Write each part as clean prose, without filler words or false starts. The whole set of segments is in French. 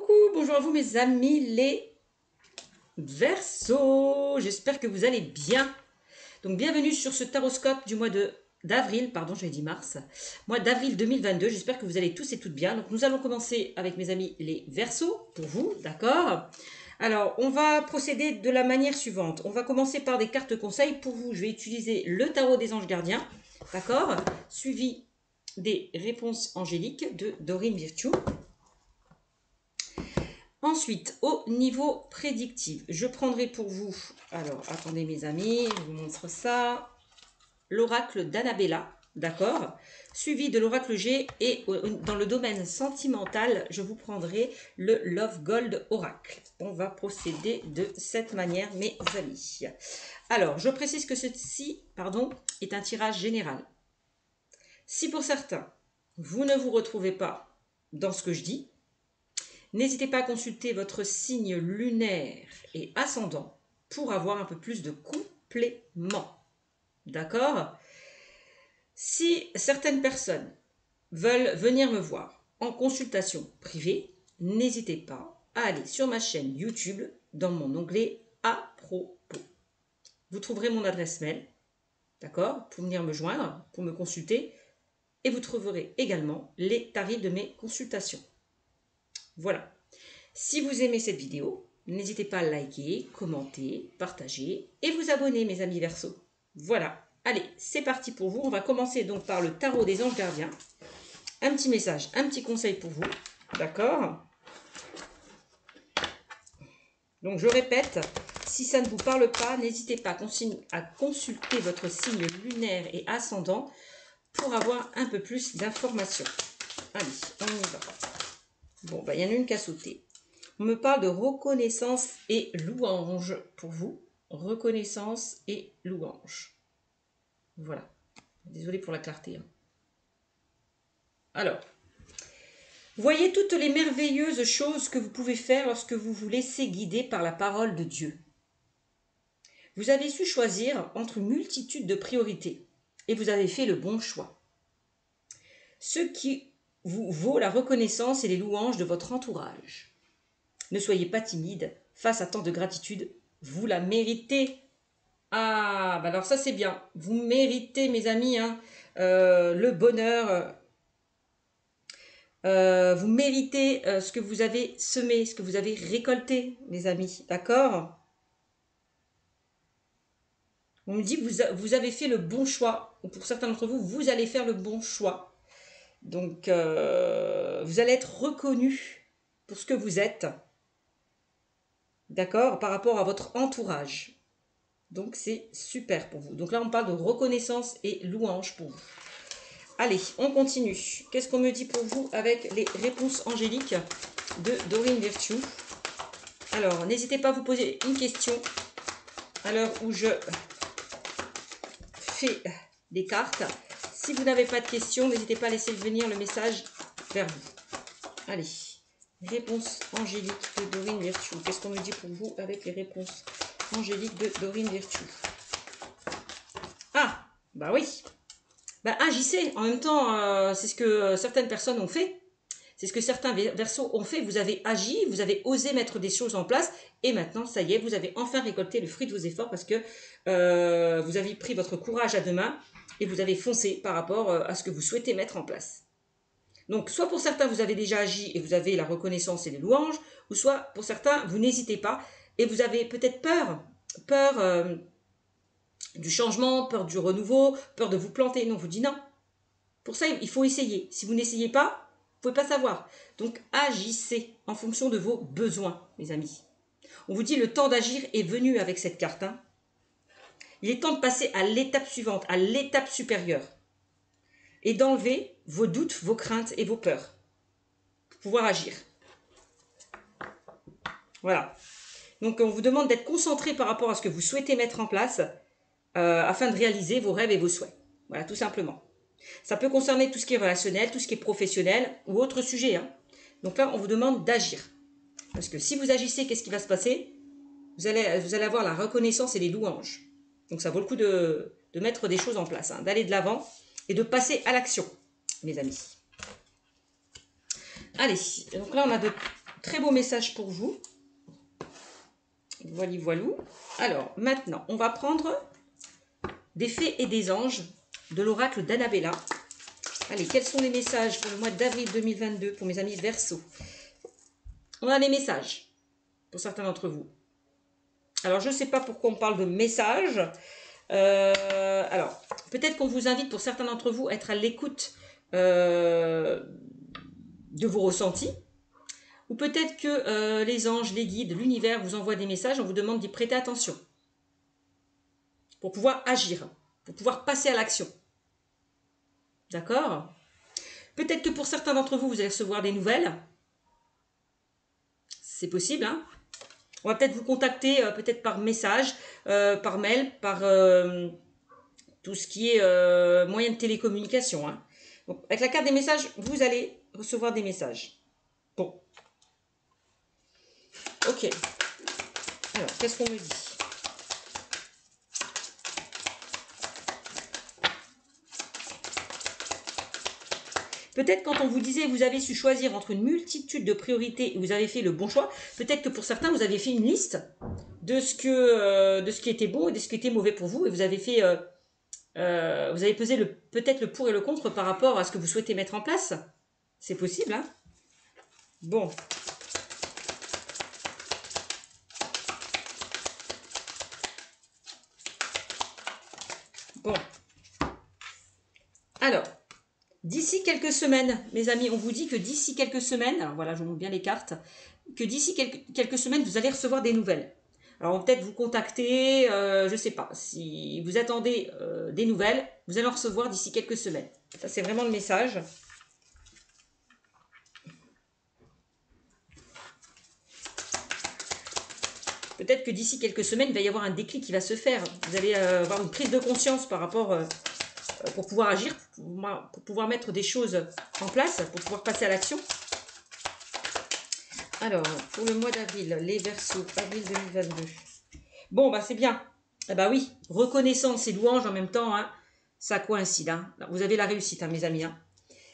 Coucou, bonjour à vous mes amis les Verseaux, j'espère que vous allez bien. Donc bienvenue sur ce taroscope du mois d'avril, pardon j'avais dit mars, mois d'avril 2022, j'espère que vous allez tous et toutes bien. Donc nous allons commencer avec mes amis les Verseaux, pour vous, d'accord? Alors on va procéder de la manière suivante, on va commencer par des cartes conseils pour vous. Je vais utiliser le tarot des anges gardiens, d'accord? Suivi des réponses angéliques de Dorine Virtue. Ensuite, au niveau prédictif, je prendrai pour vous, alors attendez mes amis, je vous montre ça, l'oracle d'Annabella, d'accord, suivi de l'oracle G, et dans le domaine sentimental, je vous prendrai le Love Gold Oracle. On va procéder de cette manière, mes amis. Alors, je précise que ceci, est un tirage général. Si pour certains, vous ne vous retrouvez pas dans ce que je dis, n'hésitez pas à consulter votre signe lunaire et ascendant pour avoir un peu plus de compléments. D'accord? Si certaines personnes veulent venir me voir en consultation privée, n'hésitez pas à aller sur ma chaîne YouTube dans mon onglet à propos. Vous trouverez mon adresse mail, d'accord, pour venir me joindre, pour me consulter, et vous trouverez également les tarifs de mes consultations. Voilà. Si vous aimez cette vidéo, n'hésitez pas à liker, commenter, partager et vous abonner mes amis Verseaux. Voilà, allez, c'est parti pour vous. On va commencer donc par le tarot des anges gardiens. Un petit message, un petit conseil pour vous, d'accord? Donc je répète, si ça ne vous parle pas, n'hésitez pas à consulter votre signe lunaire et ascendant pour avoir un peu plus d'informations. Allez, on y va. Bon, il y en a une qui a sauté. On me parle de reconnaissance et louange pour vous. Reconnaissance et louange. Voilà. Désolée pour la clarté. Alors, voyez toutes les merveilleuses choses que vous pouvez faire lorsque vous vous laissez guider par la parole de Dieu. Vous avez su choisir entre une multitude de priorités et vous avez fait le bon choix. Ce qui vous vaut la reconnaissance et les louanges de votre entourage. Ne soyez pas timide face à tant de gratitude, vous la méritez. Ah, alors ça c'est bien, vous méritez mes amis, le bonheur, vous méritez ce que vous avez semé, ce que vous avez récolté mes amis, d'accord? On me dit que vous avez fait le bon choix, ou pour certains d'entre vous, vous allez faire le bon choix. Donc vous allez être reconnu pour ce que vous êtes. D'accord, par rapport à votre entourage. Donc c'est super pour vous. Donc là on parle de reconnaissance et louange pour vous. Allez, on continue. Qu'est-ce qu'on me dit pour vous avec les réponses angéliques de Dorine Virtue? Alors, n'hésitez pas à vous poser une question à l'heure où je fais des cartes. Si vous n'avez pas de questions, n'hésitez pas à laisser venir le message vers vous. Allez. Réponse angélique de Dorine Virtue. Qu'est-ce qu'on me dit pour vous avec les réponses angéliques de Dorine Virtue? Ah, bah oui. Bah agissez. En même temps, c'est ce que certaines personnes ont fait. C'est ce que certains Verseaux ont fait. Vous avez agi, vous avez osé mettre des choses en place. Et maintenant, ça y est, vous avez enfin récolté le fruit de vos efforts parce que vous avez pris votre courage à deux mains et vous avez foncé par rapport à ce que vous souhaitez mettre en place. Donc, soit pour certains, vous avez déjà agi et vous avez la reconnaissance et les louanges, ou soit pour certains, vous n'hésitez pas et vous avez peut-être peur du changement, peur du renouveau, peur de vous planter. Non, vous dit non. Pour ça, il faut essayer. Si vous n'essayez pas, vous ne pouvez pas savoir. Donc, agissez en fonction de vos besoins, mes amis. On vous dit le temps d'agir est venu avec cette carte. Il est temps de passer à l'étape suivante, à l'étape supérieure. Et d'enlever vos doutes, vos craintes et vos peurs pour pouvoir agir. Voilà. Donc, on vous demande d'être concentré par rapport à ce que vous souhaitez mettre en place afin de réaliser vos rêves et vos souhaits. Voilà, tout simplement. Ça peut concerner tout ce qui est relationnel, tout ce qui est professionnel ou autre sujet. Donc là, on vous demande d'agir. Parce que si vous agissez, qu'est-ce qui va se passer? Vous allez avoir la reconnaissance et les louanges. Donc, ça vaut le coup de mettre des choses en place, d'aller de l'avant et de passer à l'action, mes amis. Allez, donc là on a de très beau message pour vous. Voilà, voilou. Alors, maintenant, on va prendre des fées et des anges de l'oracle d'Annabella. Allez, quels sont les messages pour le mois d'avril 2022 pour mes amis Verseau? On a des messages pour certains d'entre vous. Alors, je ne sais pas pourquoi on parle de messages. Alors, peut-être qu'on vous invite pour certains d'entre vous à être à l'écoute de vos ressentis. Ou peut-être que les anges, les guides, l'univers vous envoient des messages, on vous demande d'y prêter attention. Pour pouvoir agir, pour pouvoir passer à l'action. D'accord? Peut-être que pour certains d'entre vous, vous allez recevoir des nouvelles. C'est possible, hein? On va peut-être vous contacter, peut-être par message, par mail, par tout ce qui est moyen de télécommunication. Hein. Donc, avec la carte des messages, vous allez recevoir des messages. Bon. Ok. Alors, qu'est-ce qu'on me dit? Peut-être quand on vous disait vous avez su choisir entre une multitude de priorités et vous avez fait le bon choix, peut-être que pour certains vous avez fait une liste de ce qui était bon et de ce qui était mauvais pour vous et vous avez fait vous avez pesé peut-être le pour et le contre par rapport à ce que vous souhaitez mettre en place. C'est possible, hein? Bon. Bon. Alors, d'ici quelques semaines, mes amis, on vous dit que d'ici quelques semaines, alors voilà, je vous montre bien les cartes, que d'ici quelques semaines, vous allez recevoir des nouvelles. Alors, on va peut-être vous contacter, je ne sais pas, si vous attendez des nouvelles, vous allez en recevoir d'ici quelques semaines. Ça, c'est vraiment le message. Peut-être que d'ici quelques semaines, il va y avoir un déclic qui va se faire. Vous allez avoir une prise de conscience par rapport, pour pouvoir agir, pour pouvoir mettre des choses en place, pour pouvoir passer à l'action. Alors, pour le mois d'avril, les Verseaux, avril 2022. Bon, bah c'est bien. Eh bah oui, reconnaissance et louange en même temps, hein, ça coïncide. Hein. Vous avez la réussite, hein, mes amis. Hein.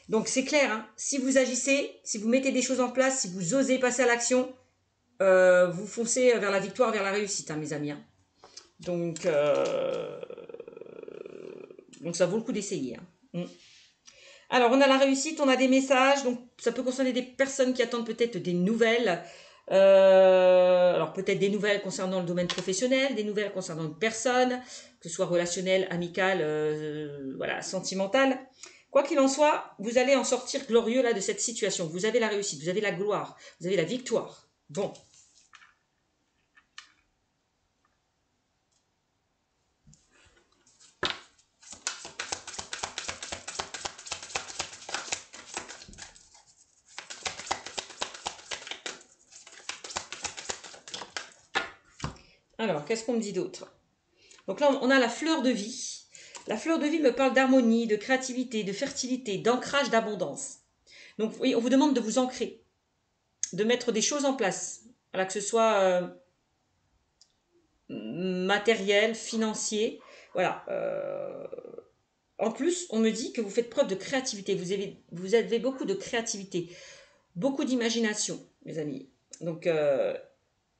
Donc c'est clair, hein, si vous agissez, si vous mettez des choses en place, si vous osez passer à l'action, vous foncez vers la victoire, vers la réussite, hein, mes amis. Hein. Donc ça vaut le coup d'essayer. Hein. Alors, on a la réussite, on a des messages, donc ça peut concerner des personnes qui attendent peut-être des nouvelles. Alors, peut-être des nouvelles concernant le domaine professionnel, des nouvelles concernant une personne, que ce soit relationnelle, amicale, voilà, sentimentale. Quoi qu'il en soit, vous allez en sortir glorieux là de cette situation. Vous avez la réussite, vous avez la gloire, vous avez la victoire. Bon. Alors, qu'est-ce qu'on me dit d'autre? Donc là, on a la fleur de vie. La fleur de vie me parle d'harmonie, de créativité, de fertilité, d'ancrage, d'abondance. Donc, oui, on vous demande de vous ancrer, de mettre des choses en place. Voilà, que ce soit matériel, financier. Voilà. En plus, on me dit que vous faites preuve de créativité. Vous avez beaucoup de créativité, beaucoup d'imagination, mes amis. Donc,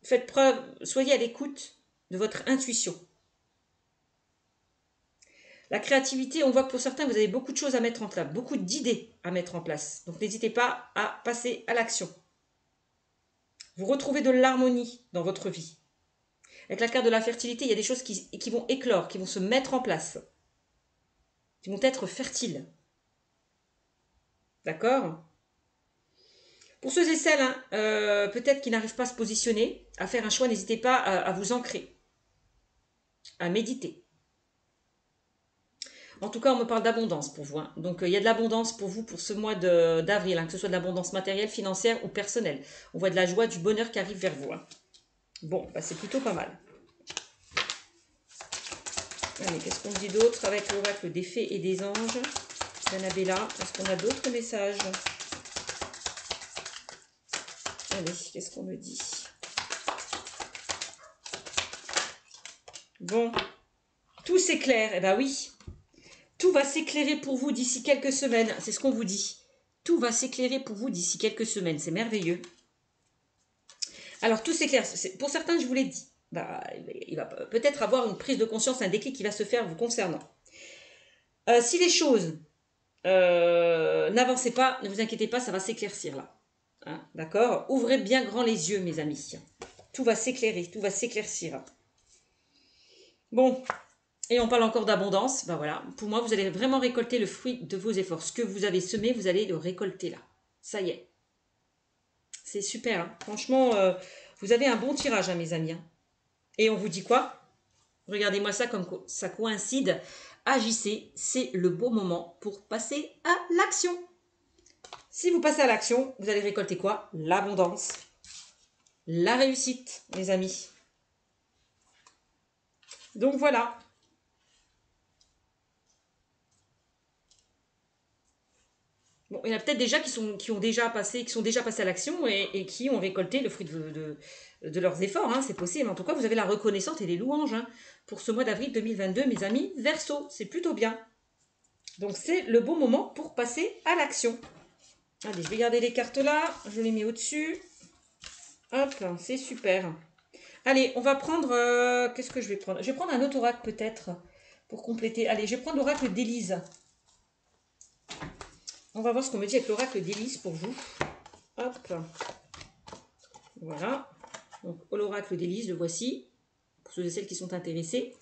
faites preuve, soyez à l'écoute de votre intuition. La créativité, on voit que pour certains, vous avez beaucoup de choses à mettre en place, beaucoup d'idées à mettre en place. Donc, n'hésitez pas à passer à l'action. Vous retrouvez de l'harmonie dans votre vie. Avec la carte de la fertilité, il y a des choses qui vont éclore, qui vont se mettre en place, qui vont être fertiles. D'accord? Pour ceux et celles, hein, peut-être qui n'arrivent pas à se positionner, à faire un choix, n'hésitez pas à vous ancrer, à méditer. En tout cas, on me parle d'abondance pour vous. Hein. Donc, il y a de l'abondance pour vous pour ce mois d'avril, hein, que ce soit de l'abondance matérielle, financière ou personnelle. On voit de la joie, du bonheur qui arrive vers vous. Hein. Bon, bah, c'est plutôt pas mal. Allez, qu'est-ce qu'on dit d'autre avec l'oracle des fées et des anges d'Annabella? Est-ce qu'on a d'autres messages? Allez, qu'est-ce qu'on me dit? Bon, tout s'éclaire. Eh bien oui, tout va s'éclairer pour vous d'ici quelques semaines. C'est ce qu'on vous dit. Tout va s'éclairer pour vous d'ici quelques semaines. C'est merveilleux. Alors, tout s'éclaire. Pour certains, je vous l'ai dit. Bah, il va peut-être avoir une prise de conscience, un déclic qui va se faire vous concernant. Si les choses n'avancez pas, ne vous inquiétez pas, ça va s'éclaircir là. Hein, d'accord? Ouvrez bien grand les yeux, mes amis. Tout va s'éclairer, tout va s'éclaircir. Bon, et on parle encore d'abondance. Ben voilà, pour moi, vous allez vraiment récolter le fruit de vos efforts. Ce que vous avez semé, vous allez le récolter là. Ça y est. C'est super. Hein. Franchement, vous avez un bon tirage, hein, mes amis. Hein. Et on vous dit quoi? Regardez-moi ça comme ça coïncide. Agissez, c'est le bon moment pour passer à l'action. Si vous passez à l'action, vous allez récolter quoi? L'abondance, la réussite, mes amis. Donc voilà. Bon, il y en a peut-être déjà qui sont déjà passés à l'action et qui ont récolté le fruit de leurs efforts. Hein, c'est possible. En tout cas, vous avez la reconnaissance et les louanges hein, pour ce mois d'avril 2022, mes amis. Verseau, c'est plutôt bien. Donc c'est le bon moment pour passer à l'action. Allez, je vais garder les cartes là. Je les mets au-dessus. Hop, c'est super. Allez, on va prendre... qu'est-ce que je vais prendre? Je vais prendre un autre oracle peut-être pour compléter. Allez, je vais prendre l'oracle d'Élise. On va voir ce qu'on me dit avec l'oracle d'Élise pour vous. Hop. Voilà. Donc, l'oracle d'Élise, le voici. Pour ceux et celles qui sont intéressés.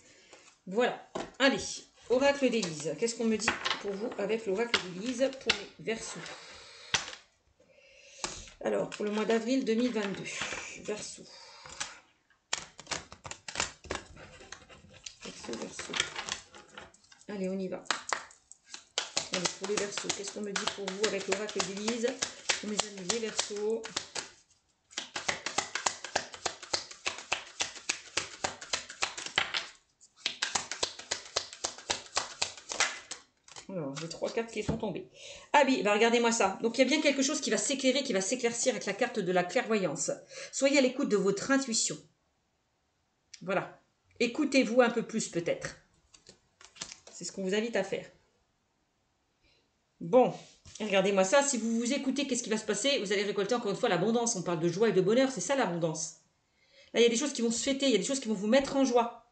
Voilà. Allez, oracle d'Élise. Qu'est-ce qu'on me dit pour vous avec l'oracle d'Élise pour les Verseaux? Alors, pour le mois d'avril 2022. Verseau. Verseau. Allez, on y va. Allez, pour les Verseaux, qu'est-ce qu'on me dit pour vous avec l'oracle d'Élise? Pour mes amis les Verseaux. Alors, j'ai 3 cartes qui sont tombées. Ah oui, bah regardez-moi ça. Donc, il y a bien quelque chose qui va s'éclairer, qui va s'éclaircir avec la carte de la clairvoyance. Soyez à l'écoute de votre intuition. Voilà. Écoutez-vous un peu plus, peut-être. C'est ce qu'on vous invite à faire. Bon, regardez-moi ça. Si vous vous écoutez, qu'est-ce qui va se passer? Vous allez récolter encore une fois l'abondance. On parle de joie et de bonheur. C'est ça, l'abondance. Là, il y a des choses qui vont se fêter. Il y a des choses qui vont vous mettre en joie.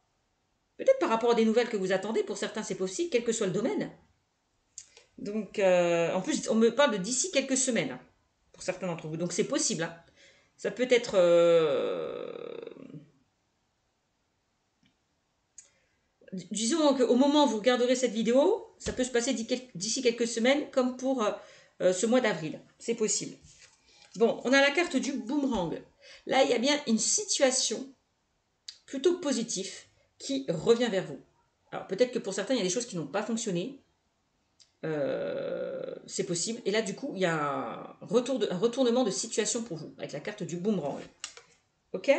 Peut-être par rapport à des nouvelles que vous attendez. Pour certains, c'est possible, quel que soit le domaine. Donc, en plus, on me parle de d'ici quelques semaines, pour certains d'entre vous. Donc, c'est possible. Hein. Ça peut être... disons qu'au moment où vous regarderez cette vidéo, ça peut se passer d'ici quelques semaines, comme pour ce mois d'avril. C'est possible. Bon, on a la carte du boomerang. Là, il y a bien une situation plutôt positive qui revient vers vous. Alors, peut-être que pour certains, il y a des choses qui n'ont pas fonctionné. C'est possible. Et là, du coup, il y a un retournement de situation pour vous, avec la carte du boomerang. Ok?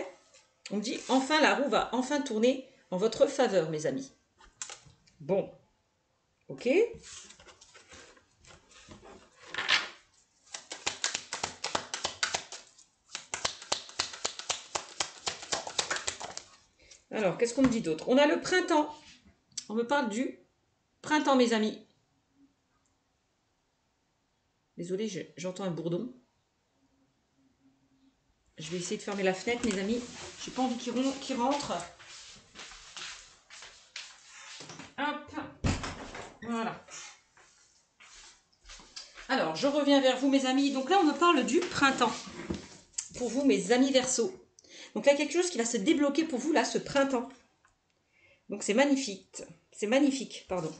On me dit, enfin, la roue va enfin tourner en votre faveur, mes amis. Bon. Ok? Alors, qu'est-ce qu'on me dit d'autre? On a le printemps. On me parle du printemps, mes amis. Désolée, j'entends un bourdon. Je vais essayer de fermer la fenêtre, mes amis. J'ai pas envie qu'il rentre. Hop. Voilà. Alors, je reviens vers vous, mes amis. Donc là, on me parle du printemps. Pour vous, mes amis Verseaux. Donc là, quelque chose qui va se débloquer pour vous, là, ce printemps. Donc c'est magnifique. C'est magnifique, pardon.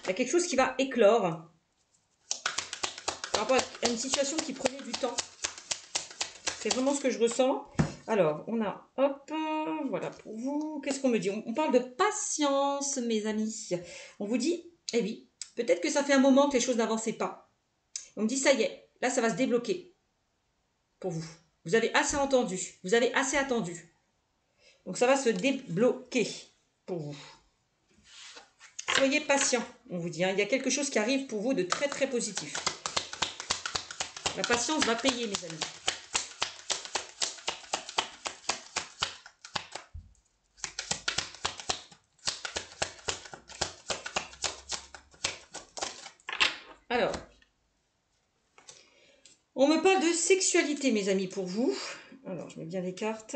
Il y a quelque chose qui va éclore par rapport à une situation qui prenait du temps. C'est vraiment ce que je ressens. Alors, on a, hop, voilà pour vous. Qu'est-ce qu'on me dit? On parle de patience, mes amis. On vous dit, eh oui, peut-être que ça fait un moment que les choses n'avançaient pas. On me dit, ça y est, là, ça va se débloquer pour vous. Vous avez assez entendu, vous avez assez attendu. Donc, ça va se débloquer pour vous. Soyez patient, on vous dit. Hein. Il y a quelque chose qui arrive pour vous de très, très positif. La patience va payer, mes amis. Alors, on me parle de sexualité, mes amis, pour vous. Alors, je mets bien les cartes.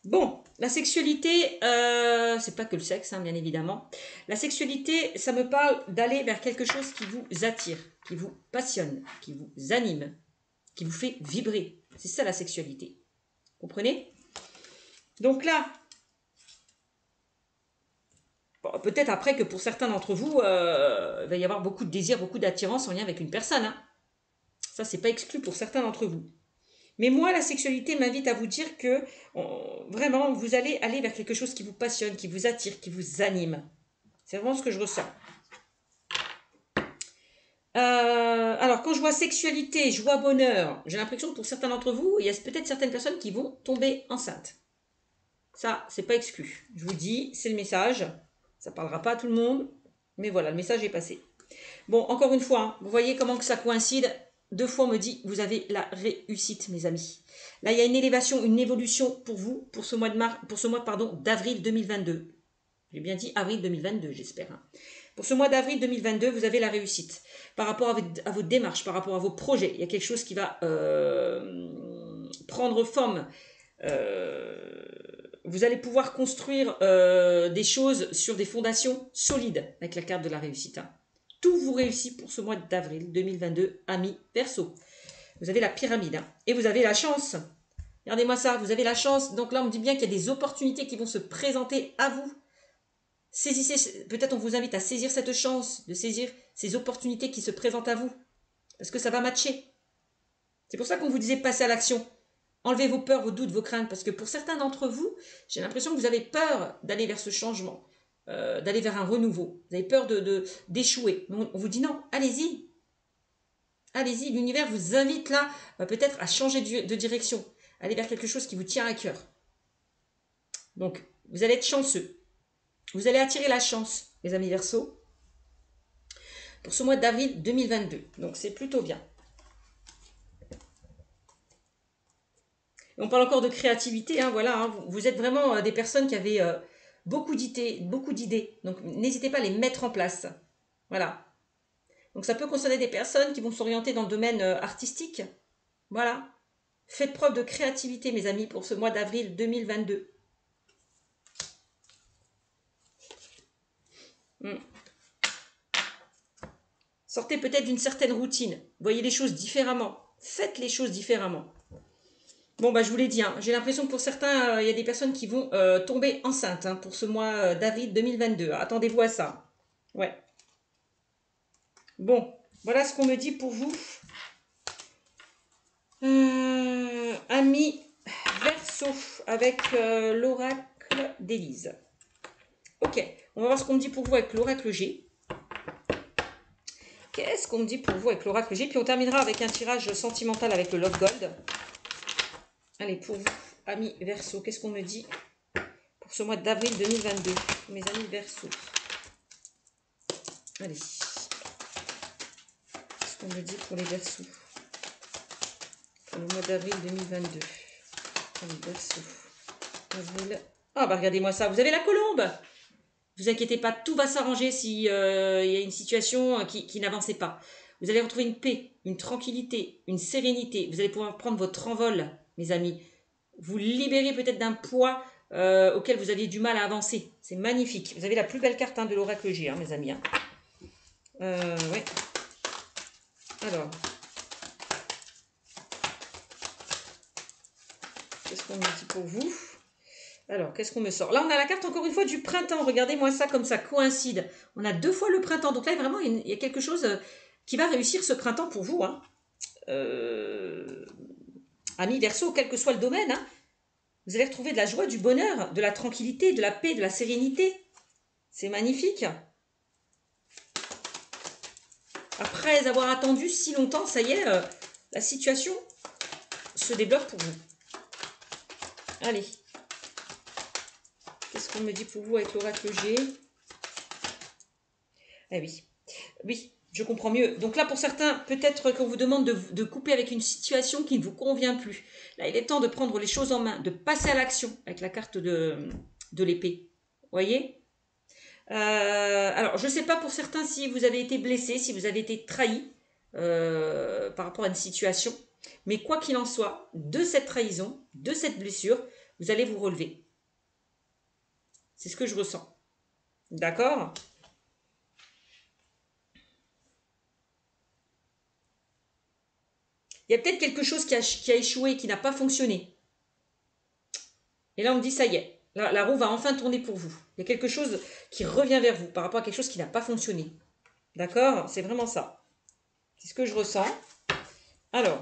Bon, la sexualité, c'est pas que le sexe, hein, bien évidemment. La sexualité, ça me parle d'aller vers quelque chose qui vous attire, qui vous passionne, qui vous anime, qui vous fait vibrer. C'est ça la sexualité. Comprenez? Donc là, bon, peut-être après que pour certains d'entre vous, il va y avoir beaucoup de désir, beaucoup d'attirance en lien avec une personne. Hein. Ça, c'est pas exclu pour certains d'entre vous. Mais moi, la sexualité m'invite à vous dire que vraiment, vous allez aller vers quelque chose qui vous passionne, qui vous attire, qui vous anime. C'est vraiment ce que je ressens. Alors, quand je vois sexualité, joie, bonheur, j'ai l'impression que pour certains d'entre vous, il y a peut-être certaines personnes qui vont tomber enceintes. Ça, c'est pas exclu. Je vous dis, c'est le message. Ça parlera pas à tout le monde, mais voilà, le message est passé. Bon, encore une fois, hein, vous voyez comment que ça coïncide. 2 fois, on me dit, vous avez la réussite, mes amis. Là, il y a une élévation, une évolution pour vous, pour ce mois d'avril 2022. J'ai bien dit avril 2022, j'espère. Hein. Pour ce mois d'avril 2022, vous avez la réussite. Par rapport à vos démarches, par rapport à vos projets, il y a quelque chose qui va prendre forme. Vous allez pouvoir construire des choses sur des fondations solides avec la carte de la réussite. Hein. Tout vous réussit pour ce mois d'avril 2022, amis Verseau. Vous avez la pyramide hein, et vous avez la chance. Regardez-moi ça, vous avez la chance. Donc là, on me dit bien qu'il y a des opportunités qui vont se présenter à vous. Saisissez, peut-être on vous invite à saisir cette chance, de saisir ces opportunités qui se présentent à vous. Parce que ça va matcher. C'est pour ça qu'on vous disait passer à l'action. Enlevez vos peurs, vos doutes, vos craintes. Parce que pour certains d'entre vous, j'ai l'impression que vous avez peur d'aller vers ce changement. D'aller vers un renouveau. Vous avez peur d'échouer. On vous dit non, allez-y. Allez-y, l'univers vous invite là peut-être à changer de direction. Aller vers quelque chose qui vous tient à cœur. Donc, vous allez être chanceux. Vous allez attirer la chance, mes amis Verseaux, pour ce mois d'avril 2022. Donc, c'est plutôt bien. Et on parle encore de créativité. Hein, voilà, hein, vous êtes vraiment des personnes qui avaient... beaucoup d'idées. Donc, n'hésitez pas à les mettre en place. Voilà. Donc, ça peut concerner des personnes qui vont s'orienter dans le domaine artistique. Voilà. Faites preuve de créativité, mes amis, pour ce mois d'avril 2022. Sortez peut-être d'une certaine routine. Voyez les choses différemment. Faites les choses différemment. Bon, bah, je vous l'ai dit, hein, j'ai l'impression que pour certains, il y a des personnes qui vont tomber enceintes hein, pour ce mois d'avril 2022. Attendez-vous à ça. Ouais. Bon, voilà ce qu'on me dit pour vous. Amis Verseau avec l'oracle d'Élise. Ok, on va voir ce qu'on me dit pour vous avec l'oracle G. Qu'est-ce qu'on me dit pour vous avec l'oracle G? Puis on terminera avec un tirage sentimental avec le Love Gold. Allez, pour vous, amis Verseau, qu'est-ce qu'on me dit pour ce mois d'avril 2022? Mes amis Verseau. Allez. Qu'est-ce qu'on me dit pour les Verseaux? Pour le mois d'avril 2022. Amis Verseau. Avril. Ah, bah regardez-moi ça. Vous avez la colombe. Ne vous inquiétez pas, tout va s'arranger s'il y a une situation qui n'avançait pas. Vous allez retrouver une paix, une tranquillité, une sérénité. Vous allez pouvoir prendre votre envol, mes amis. Vous libérez peut-être d'un poids auquel vous aviez du mal à avancer. C'est magnifique. Vous avez la plus belle carte hein, de l'oracle G, hein, mes amis. Hein. Ouais. Alors. Qu'est-ce qu'on me dit pour vous? Alors, qu'est-ce qu'on me sort? Là, on a la carte, encore une fois, du printemps. Regardez-moi ça, comme ça coïncide. On a 2 fois le printemps. Donc là, vraiment, il y a quelque chose qui va réussir ce printemps pour vous. Hein. Amis Verseau, quel que soit le domaine, hein, vous allez retrouver de la joie, du bonheur, de la tranquillité, de la paix, de la sérénité. C'est magnifique. Après avoir attendu si longtemps, ça y est, la situation se débloque pour vous. Allez. Qu'est-ce qu'on me dit pour vous avec l'oracle G? Eh oui. Oui, je comprends mieux. Donc là, pour certains, peut-être qu'on vous demande de couper avec une situation qui ne vous convient plus. Là, il est temps de prendre les choses en main, de passer à l'action avec la carte de l'épée. Vous voyez? Alors, je ne sais pas pour certains si vous avez été blessé, si vous avez été trahi par rapport à une situation. Mais quoi qu'il en soit, de cette trahison, de cette blessure, vous allez vous relever. C'est ce que je ressens. D'accord? Il y a peut-être quelque chose qui a échoué, qui n'a pas fonctionné. Et là, on me dit, ça y est, la roue va enfin tourner pour vous. Il y a quelque chose qui revient vers vous par rapport à quelque chose qui n'a pas fonctionné. D'accord? C'est vraiment ça. C'est ce que je ressens. Alors,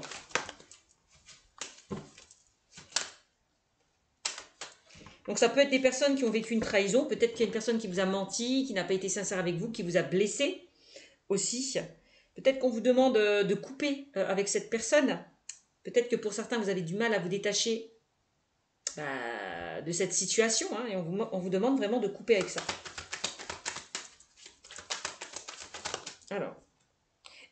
donc ça peut être des personnes qui ont vécu une trahison. Peut-être qu'il y a une personne qui vous a menti, qui n'a pas été sincère avec vous, qui vous a blessé aussi. Peut-être qu'on vous demande de couper avec cette personne. Peut-être que pour certains, vous avez du mal à vous détacher de cette situation. Hein, et on vous demande vraiment de couper avec ça. Alors,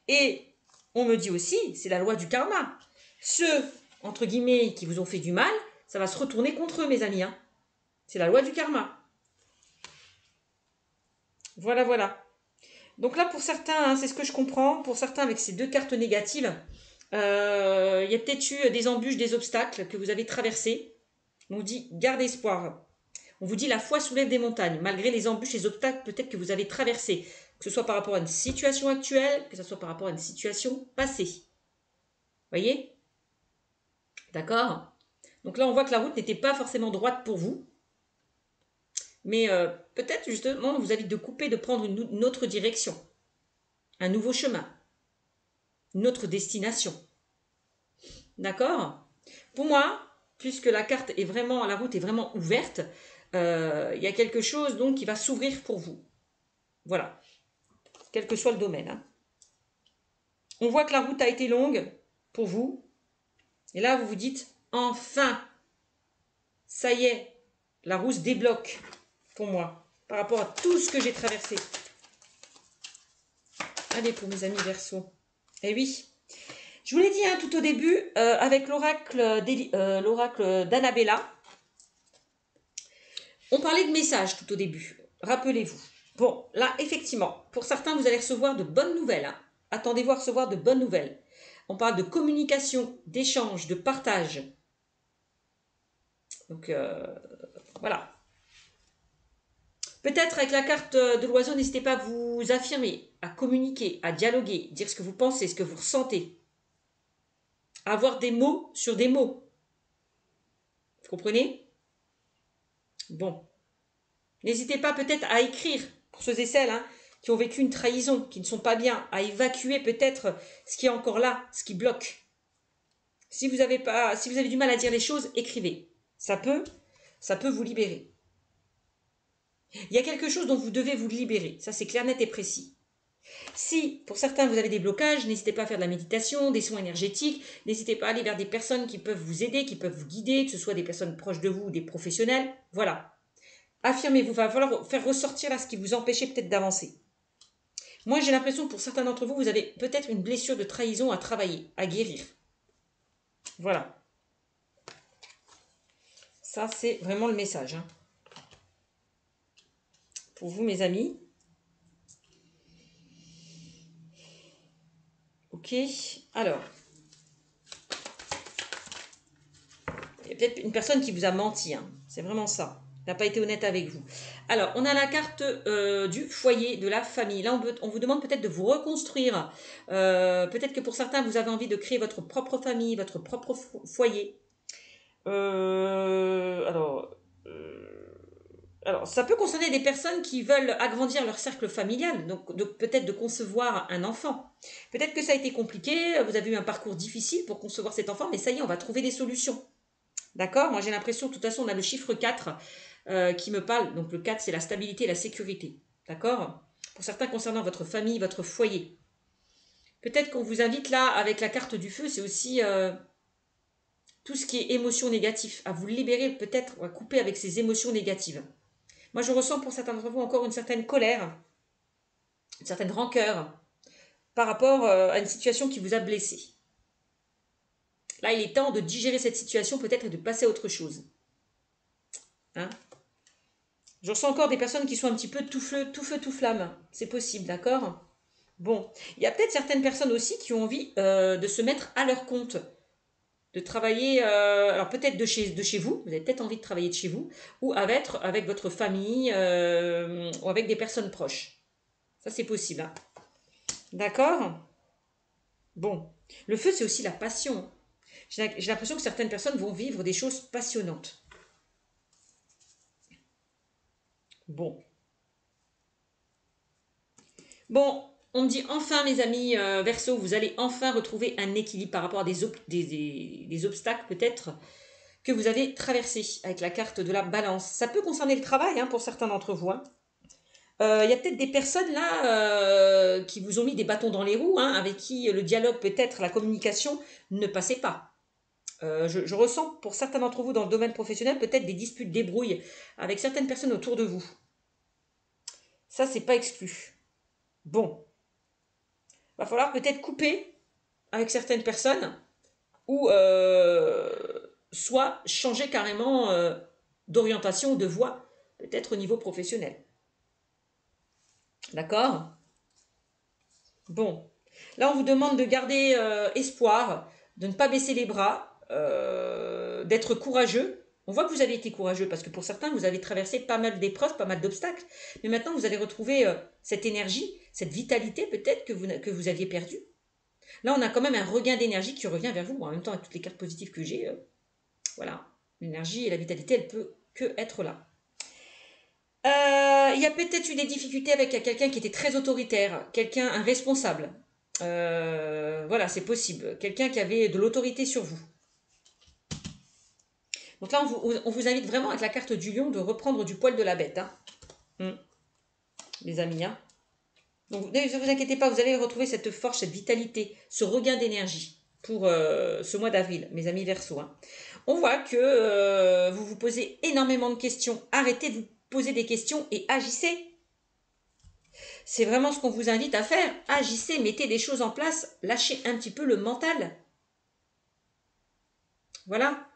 et on me dit aussi, c'est la loi du karma. Ceux, entre guillemets, qui vous ont fait du mal, ça va se retourner contre eux, mes amis. Hein. C'est la loi du karma. Voilà, voilà. Donc là, pour certains, hein, c'est ce que je comprends. Pour certains, avec ces deux cartes négatives, il y a peut-être eu des embûches, des obstacles que vous avez traversés. On vous dit, garde espoir. On vous dit, la foi soulève des montagnes. Malgré les embûches, les obstacles peut-être que vous avez traversés. Que ce soit par rapport à une situation actuelle, que ce soit par rapport à une situation passée. Voyez? D'accord? Donc là, on voit que la route n'était pas forcément droite pour vous. Mais peut-être justement, on vous invite de couper, de prendre une autre direction. Un nouveau chemin. Une autre destination. D'accord? Pour moi, puisque la carte est vraiment, la route est vraiment ouverte, il y a quelque chose donc qui va s'ouvrir pour vous. Voilà. Quel que soit le domaine. Hein. On voit que la route a été longue pour vous. Et là, vous vous dites, enfin, ça y est, la roue se débloque pour moi, par rapport à tout ce que j'ai traversé. Allez, pour mes amis Verseau. Eh oui, je vous l'ai dit hein, tout au début, avec l'oracle d'Annabella, on parlait de messages tout au début, rappelez-vous. Bon, là, effectivement, pour certains, vous allez recevoir de bonnes nouvelles. Hein. Attendez-vous à recevoir de bonnes nouvelles. On parle de communication, d'échange, de partage. Donc, voilà. Peut-être avec la carte de l'oiseau, n'hésitez pas à vous affirmer, à communiquer, à dialoguer, dire ce que vous pensez, ce que vous ressentez. À avoir des mots sur des mots. Vous comprenez? Bon. N'hésitez pas peut-être à écrire, pour ceux et celles hein, qui ont vécu une trahison, qui ne sont pas bien, à évacuer peut-être ce qui est encore là, ce qui bloque. Si vous avez du mal à dire les choses, écrivez. Ça peut vous libérer. Il y a quelque chose dont vous devez vous libérer. Ça, c'est clair, net et précis. Si, pour certains, vous avez des blocages, n'hésitez pas à faire de la méditation, des soins énergétiques. N'hésitez pas à aller vers des personnes qui peuvent vous aider, qui peuvent vous guider, que ce soit des personnes proches de vous ou des professionnels. Voilà. Affirmez-vous, il va falloir faire ressortir là ce qui vous empêchait peut-être d'avancer. Moi, j'ai l'impression que pour certains d'entre vous, vous avez peut-être une blessure de trahison à travailler, à guérir. Voilà. Ça, c'est vraiment le message. Hein. Pour vous, mes amis. Ok. Alors. Il y a peut-être une personne qui vous a menti. Hein. C'est vraiment ça. N'a pas été honnête avec vous. Alors, on a la carte du foyer, de la famille. Là, on vous demande peut-être de vous reconstruire. Peut-être que pour certains, vous avez envie de créer votre propre famille, votre propre foyer. Alors, ça peut concerner des personnes qui veulent agrandir leur cercle familial, donc peut-être de concevoir un enfant. Peut-être que ça a été compliqué, vous avez eu un parcours difficile pour concevoir cet enfant, mais ça y est, on va trouver des solutions. D'accord? Moi, j'ai l'impression, de toute façon, on a le chiffre 4 qui me parle. Donc, le 4, c'est la stabilité et la sécurité. D'accord? Pour certains, concernant votre famille, votre foyer. Peut-être qu'on vous invite là, avec la carte du feu, c'est aussi tout ce qui est émotions négatives, à vous libérer peut-être, ou à couper avec ces émotions négatives. Moi, je ressens pour certains d'entre vous encore une certaine colère, une certaine rancœur par rapport à une situation qui vous a blessé. Là, il est temps de digérer cette situation peut-être et de passer à autre chose. Hein? Je ressens encore des personnes qui sont un petit peu tout feu, tout flamme. C'est possible, d'accord? Bon, il y a peut-être certaines personnes aussi qui ont envie de se mettre à leur compte, de travailler, alors peut-être de chez vous, vous avez peut-être envie de travailler de chez vous, ou avec votre famille, ou avec des personnes proches. Ça, c'est possible, hein. D'accord? Bon, le feu, c'est aussi la passion. J'ai l'impression que certaines personnes vont vivre des choses passionnantes. Bon. Bon, on me dit enfin, mes amis Verseau, vous allez enfin retrouver un équilibre par rapport à des obstacles peut-être que vous avez traversés avec la carte de la balance. Ça peut concerner le travail hein, pour certains d'entre vous. Hein. Il y a peut-être des personnes là qui vous ont mis des bâtons dans les roues, hein, avec qui le dialogue, peut-être la communication ne passait pas. Je ressens pour certains d'entre vous dans le domaine professionnel peut-être des disputes, des brouilles avec certaines personnes autour de vous. Ça, c'est pas exclu. Bon, va falloir peut-être couper avec certaines personnes ou soit changer carrément d'orientation ou de voie, peut-être au niveau professionnel. D'accord? Bon, là on vous demande de garder espoir, de ne pas baisser les bras, d'être courageux. On voit que vous avez été courageux parce que pour certains, vous avez traversé pas mal d'épreuves, pas mal d'obstacles. Mais maintenant, vous allez retrouver cette énergie, cette vitalité peut-être que vous aviez perdue. Là, on a quand même un regain d'énergie qui revient vers vous. En même temps, avec toutes les cartes positives que j'ai, voilà, l'énergie et la vitalité, elle peut que être là. Il y a peut-être eu des difficultés avec quelqu'un qui était très autoritaire, un responsable. Voilà, c'est possible. Quelqu'un qui avait de l'autorité sur vous. Donc là, on vous invite vraiment avec la carte du lion de reprendre du poil de la bête. Hein. Les amis. Hein. Donc ne vous inquiétez pas, vous allez retrouver cette force, cette vitalité, ce regain d'énergie pour ce mois d'avril, mes amis Verseau. Hein. On voit que vous vous posez énormément de questions. Arrêtez de vous poser des questions et agissez. C'est vraiment ce qu'on vous invite à faire. Agissez, mettez des choses en place, lâchez un petit peu le mental. Voilà.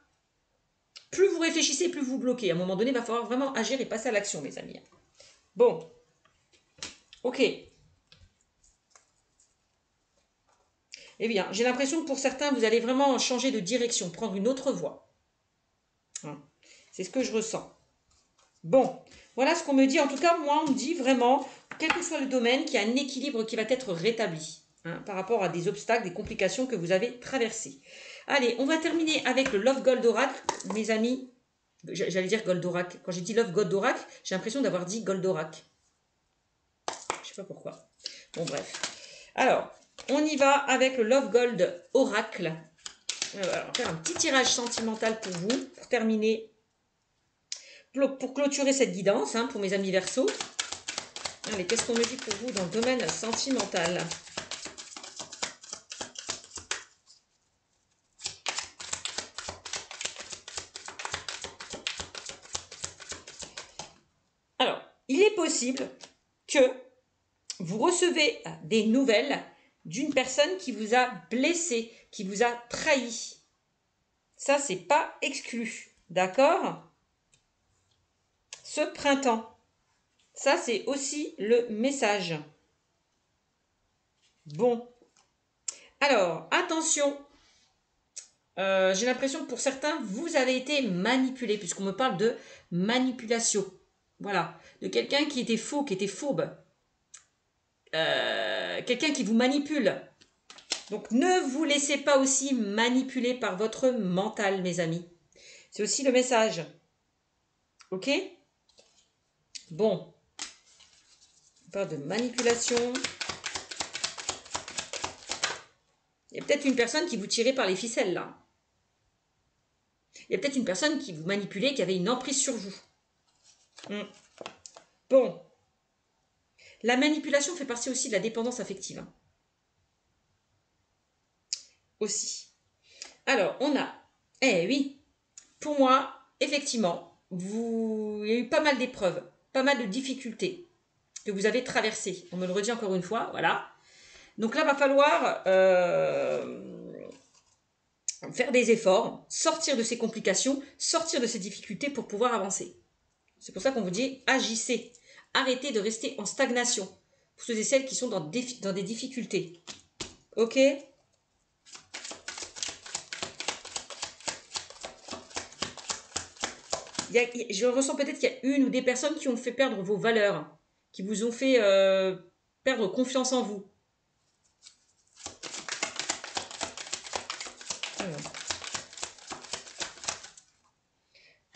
Plus vous réfléchissez, plus vous bloquez. À un moment donné, il va falloir vraiment agir et passer à l'action, mes amis. Bon. Ok. Eh bien, j'ai l'impression que pour certains, vous allez vraiment changer de direction, prendre une autre voie. Hein. C'est ce que je ressens. Bon, voilà ce qu'on me dit. En tout cas, moi, on me dit vraiment, quel que soit le domaine, qu'il y a un équilibre qui va être rétabli hein, par rapport à des obstacles, des complications que vous avez traversées. Allez, on va terminer avec le Love Gold Oracle, mes amis. J'allais dire Goldorak. Quand j'ai dit Love Goldorak, j'ai l'impression d'avoir dit Goldorak. Je sais pas pourquoi. Bon, bref. Alors, on y va avec le Love Gold Oracle. On va faire un petit tirage sentimental pour vous, pour terminer, pour clôturer cette guidance, hein, pour mes amis Verseau. Allez, qu'est-ce qu'on me dit pour vous dans le domaine sentimental ? Alors, il est possible que vous recevez des nouvelles d'une personne qui vous a blessé, qui vous a trahi. Ça, c'est pas exclu. D'accord ? Ce printemps. Ça, c'est aussi le message. Bon. Alors, attention. J'ai l'impression que pour certains, vous avez été manipulé, puisqu'on me parle de manipulation. Voilà. De quelqu'un qui était faux, qui était fourbe. Quelqu'un qui vous manipule. Donc, ne vous laissez pas aussi manipuler par votre mental, mes amis. C'est aussi le message. Ok ? Bon. On parle de manipulation. Il y a peut-être une personne qui vous tirait par les ficelles, là. Il y a peut-être une personne qui vous manipulait, qui avait une emprise sur vous. Bon. La manipulation fait partie aussi de la dépendance affective. Hein. Aussi. Alors, on a... Eh oui. Pour moi, effectivement, il y a eu pas mal d'épreuves, pas mal de difficultés que vous avez traversées. On me le redit encore une fois, voilà. Donc là, il va falloir faire des efforts, sortir de ces complications, sortir de ces difficultés pour pouvoir avancer. C'est pour ça qu'on vous dit agissez. Arrêtez de rester en stagnation. Pour ceux et celles qui sont dans des difficultés. Ok? Je ressens peut-être qu'il y a une ou des personnes qui ont fait perdre vos valeurs. Qui vous ont fait perdre confiance en vous.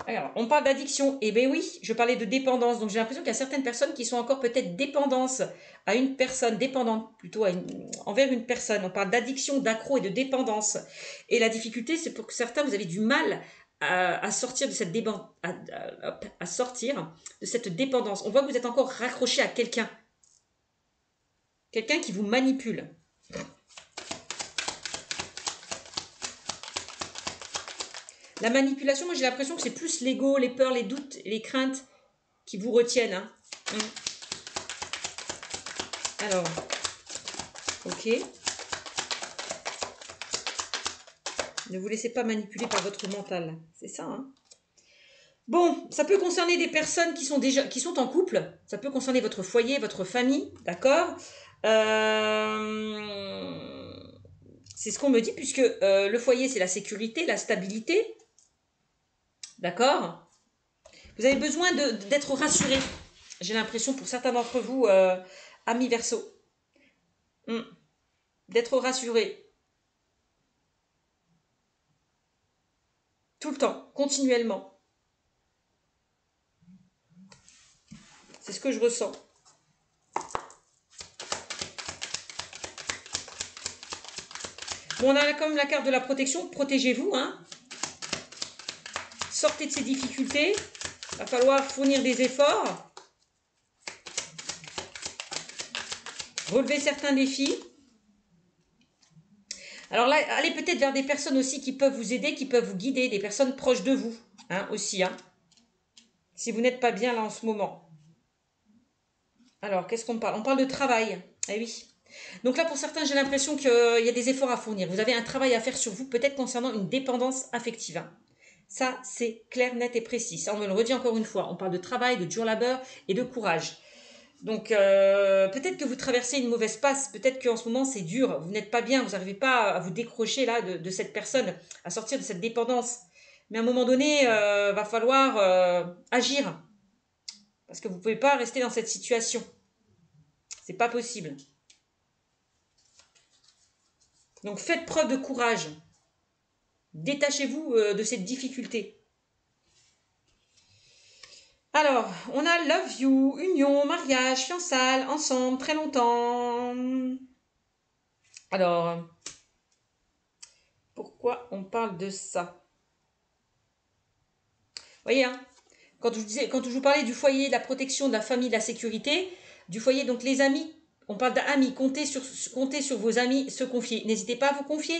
Alors, on parle d'addiction. Eh bien oui, je parlais de dépendance. Donc j'ai l'impression qu'il y a certaines personnes qui sont encore peut-être dépendantes à une personne, dépendantes plutôt envers une personne. On parle d'addiction, d'accro et de dépendance. Et la difficulté, c'est pour que certains, vous avez du mal à sortir de cette à sortir de cette dépendance. On voit que vous êtes encore raccroché à quelqu'un. Quelqu'un qui vous manipule. La manipulation, moi j'ai l'impression que c'est plus l'ego, les peurs, les doutes, les craintes qui vous retiennent. Hein. Alors, ok. Ne vous laissez pas manipuler par votre mental. C'est ça, hein. Bon, ça peut concerner des personnes qui sont en couple. Ça peut concerner votre foyer, votre famille, d'accord. C'est ce qu'on me dit, puisque le foyer, c'est la sécurité, la stabilité. D'accord? Vous avez besoin d'être rassuré. J'ai l'impression pour certains d'entre vous, amis Verseau, d'être rassuré. Tout le temps, continuellement. C'est ce que je ressens. Bon, on a quand même la carte de la protection. Protégez-vous, hein. Sortez de ces difficultés. Il va falloir fournir des efforts. Relever certains défis. Alors là, allez peut-être vers des personnes aussi qui peuvent vous aider, qui peuvent vous guider, des personnes proches de vous, hein, aussi, hein. Si vous n'êtes pas bien là en ce moment. Alors, qu'est-ce qu'on parle? On parle de travail. Eh oui. Donc là, pour certains, j'ai l'impression qu'il y a des efforts à fournir. Vous avez un travail à faire sur vous, peut-être concernant une dépendance affective, hein. Ça, c'est clair, net et précis. Ça, on me le redit encore une fois. On parle de travail, de dur labeur et de courage. Donc, peut-être que vous traversez une mauvaise passe. Peut-être qu'en ce moment, c'est dur. Vous n'êtes pas bien. Vous n'arrivez pas à vous décrocher là de cette personne, à sortir de cette dépendance. Mais à un moment donné, va falloir agir. Parce que vous ne pouvez pas rester dans cette situation. C'est pas possible. Donc, faites preuve de courage. Détachez-vous de cette difficulté. Alors, on a love you, union, mariage, fiançailles, ensemble, très longtemps. Alors, pourquoi on parle de ça? Vous voyez, hein, quand je vous parlais du foyer, de la protection, de la famille, de la sécurité, du foyer, donc les amis, on parle d'amis, comptez sur vos amis, se confier. N'hésitez pas à vous confier.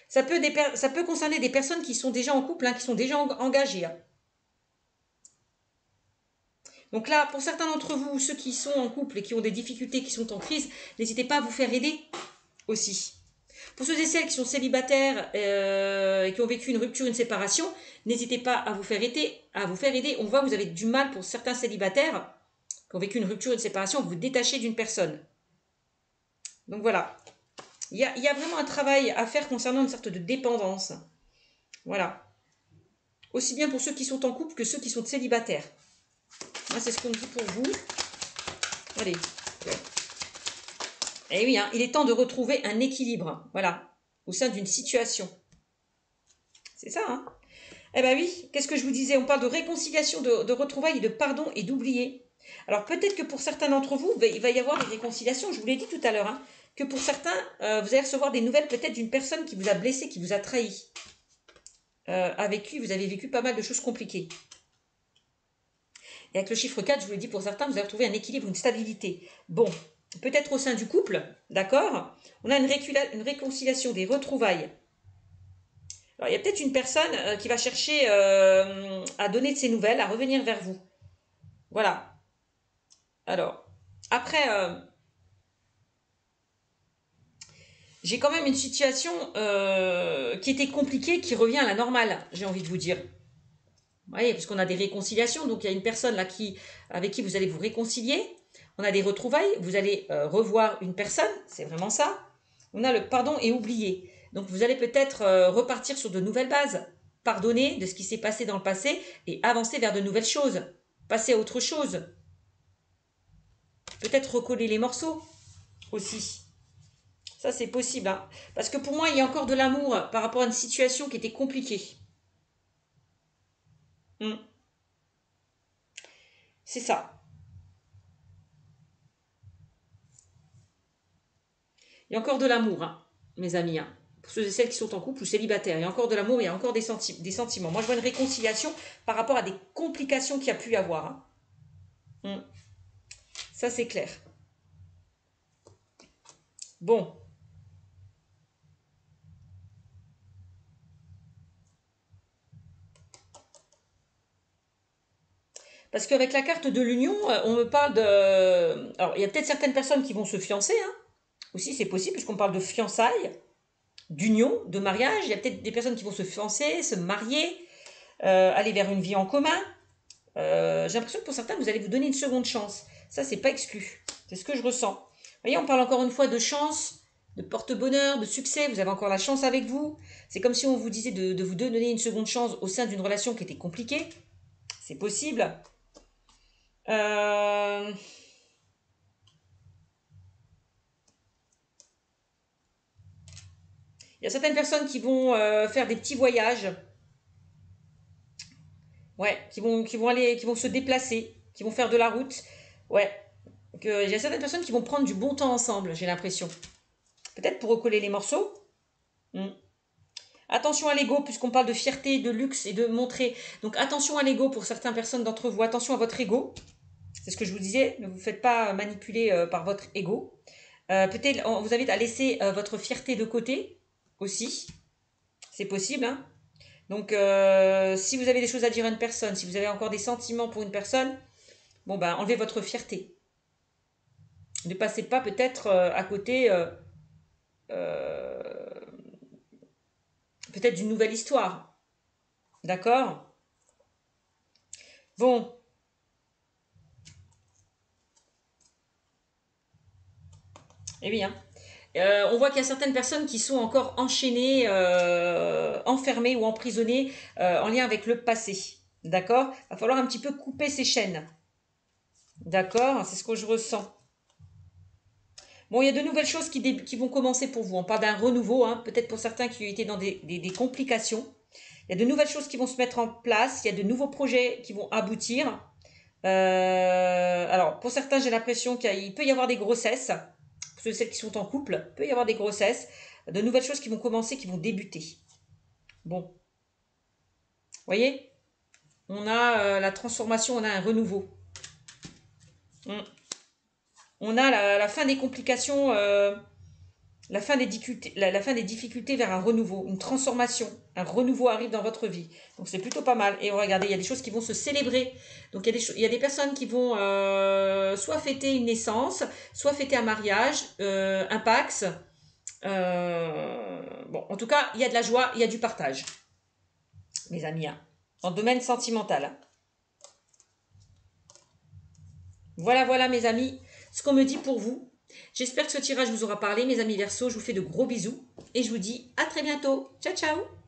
Ça peut concerner des personnes qui sont déjà en couple, hein, qui sont déjà engagées. Hein. Donc là, pour certains d'entre vous, ceux qui sont en couple et qui ont des difficultés, qui sont en crise, n'hésitez pas à vous faire aider aussi. Pour ceux et celles qui sont célibataires et qui ont vécu une rupture, une séparation, n'hésitez pas à vous faire aider. On voit que vous avez du mal pour certains célibataires qui ont vécu une rupture, une séparation, vous détachez d'une personne. Donc voilà. Il y a vraiment un travail à faire concernant une sorte de dépendance. Voilà. Aussi bien pour ceux qui sont en couple que ceux qui sont célibataires. Moi, c'est ce qu'on me dit pour vous. Allez. Eh oui, hein, il est temps de retrouver un équilibre. Voilà. Au sein d'une situation. C'est ça, hein. Eh bien oui, qu'est-ce que je vous disais? On parle de réconciliation, de retrouvailles, de pardon et d'oublier. Alors peut-être que pour certains d'entre vous, il va y avoir des réconciliations, je vous l'ai dit tout à l'heure, hein, que pour certains, vous allez recevoir des nouvelles peut-être d'une personne qui vous a blessé, qui vous a trahi, avec qui vous avez vécu pas mal de choses compliquées. Et avec le chiffre 4, je vous l'ai dit, pour certains, vous allez retrouver un équilibre, une stabilité. Bon, peut-être au sein du couple, d'accord? On a une réconciliation, des retrouvailles. Alors, il y a peut-être une personne qui va chercher à donner de ses nouvelles, à revenir vers vous. Voilà. Alors, après, j'ai quand même une situation qui était compliquée, qui revient à la normale, j'ai envie de vous dire. Vous voyez, parce qu'on a des réconciliations. Donc, il y a une personne là avec qui vous allez vous réconcilier. On a des retrouvailles. Vous allez revoir une personne. C'est vraiment ça. On a le pardon et oublier. Donc, vous allez peut-être repartir sur de nouvelles bases. Pardonner de ce qui s'est passé dans le passé et avancer vers de nouvelles choses. Passer à autre chose. Peut-être recoller les morceaux aussi. Ça, c'est possible. Hein. Parce que pour moi, il y a encore de l'amour par rapport à une situation qui était compliquée. C'est ça. Il y a encore de l'amour, hein, mes amis. Hein. Pour ceux et celles qui sont en couple ou célibataires, il y a encore de l'amour, il y a encore des sentiments. Moi, je vois une réconciliation par rapport à des complications qu'il y a pu y avoir. Hein. Ça, c'est clair. Bon. Parce qu'avec la carte de l'union, on me parle de... Alors, il y a peut-être certaines personnes qui vont se fiancer, hein. Aussi, c'est possible, puisqu'on parle de fiançailles, d'union, de mariage. Il y a peut-être des personnes qui vont se fiancer, se marier, aller vers une vie en commun. J'ai l'impression que pour certains, vous allez vous donner une seconde chance. Ça, c'est pas exclu. C'est ce que je ressens. Vous voyez, on parle encore une fois de chance, de porte-bonheur, de succès. Vous avez encore la chance avec vous. C'est comme si on vous disait de vous donner une seconde chance au sein d'une relation qui était compliquée. C'est possible. Il y a certaines personnes qui vont faire des petits voyages. Ouais, qui vont se déplacer, qui vont faire de la route. Ouais. Il y a certaines personnes qui vont prendre du bon temps ensemble, j'ai l'impression. Peut-être pour recoller les morceaux. Attention à l'ego, puisqu'on parle de fierté, de luxe et de montrer. Donc attention à l'ego pour certaines personnes d'entre vous. Attention à votre ego. C'est ce que je vous disais. Ne vous faites pas manipuler par votre ego. Peut-être vous invite à laisser votre fierté de côté aussi. C'est possible. Hein. Donc si vous avez des choses à dire à une personne, si vous avez encore des sentiments pour une personne, bon ben enlevez votre fierté. Ne passez pas peut-être à côté peut-être d'une nouvelle histoire. D'accord? Bon. Eh bien. On voit qu'il y a certaines personnes qui sont encore enchaînées, enfermées ou emprisonnées en lien avec le passé. D'accord? Il va falloir un petit peu couper ces chaînes. D'accord? C'est ce que je ressens. Bon, il y a de nouvelles choses qui vont commencer pour vous. On parle d'un renouveau, hein, peut-être pour certains qui ont été dans des complications. Il y a de nouvelles choses qui vont se mettre en place. Il y a de nouveaux projets qui vont aboutir. Alors, pour certains, j'ai l'impression qu'il peut y avoir des grossesses. Pour celles qui sont en couple, il peut y avoir des grossesses. De nouvelles choses qui vont commencer, qui vont débuter. Bon. Vous voyez? On a la transformation, on a un renouveau. On a la fin des complications, la fin des difficultés vers un renouveau, une transformation. Un renouveau arrive dans votre vie. Donc c'est plutôt pas mal. Et regardez, il y a des choses qui vont se célébrer. Donc il y a des personnes qui vont soit fêter une naissance, soit fêter un mariage, un Pax. Bon, en tout cas, il y a de la joie, il y a du partage. Mes amis, hein, dans le domaine sentimental. Hein. Voilà mes amis, ce qu'on me dit pour vous. J'espère que ce tirage vous aura parlé, mes amis Verseaux. Je vous fais de gros bisous et je vous dis à très bientôt. Ciao, ciao!